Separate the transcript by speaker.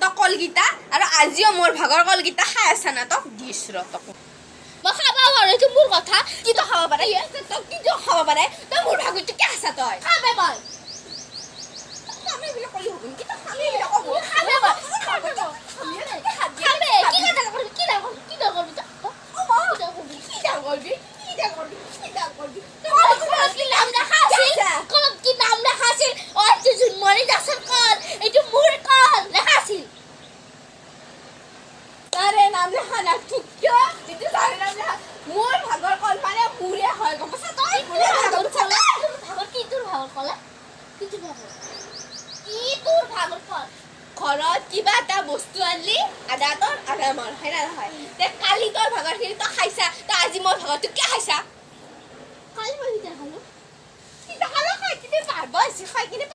Speaker 1: তক কলগিতা আৰু আজিও মোৰ ভাগৰ কলগিতা খাই আছা না তক দিছ ৰ তক মই খাবা পাৰো এইটো মোৰ কথা কি তো খাব পাৰে তক কি তো খাব পাৰে তই মোৰ ভাগৰটো কি আছা তই খাবে মই আমি বিলা কলি হবি কি তো খাবি বিলা কব খাবে মই খাবে কি কথা কৰিবি কি দাও কৰিবি কি দাও কৰিবি ঘৰত কিবা এটা বস্তু আনলি আধা তোৰ আধা মোৰ হয় না নহয় তে কালি তোৰ ভাগৰখিনি তই খাইছা তই আজি মোৰ ভাগৰটো কিয় খাইছা কালি মই খালো খাই কিনে পাৰব আছে খাই কিনে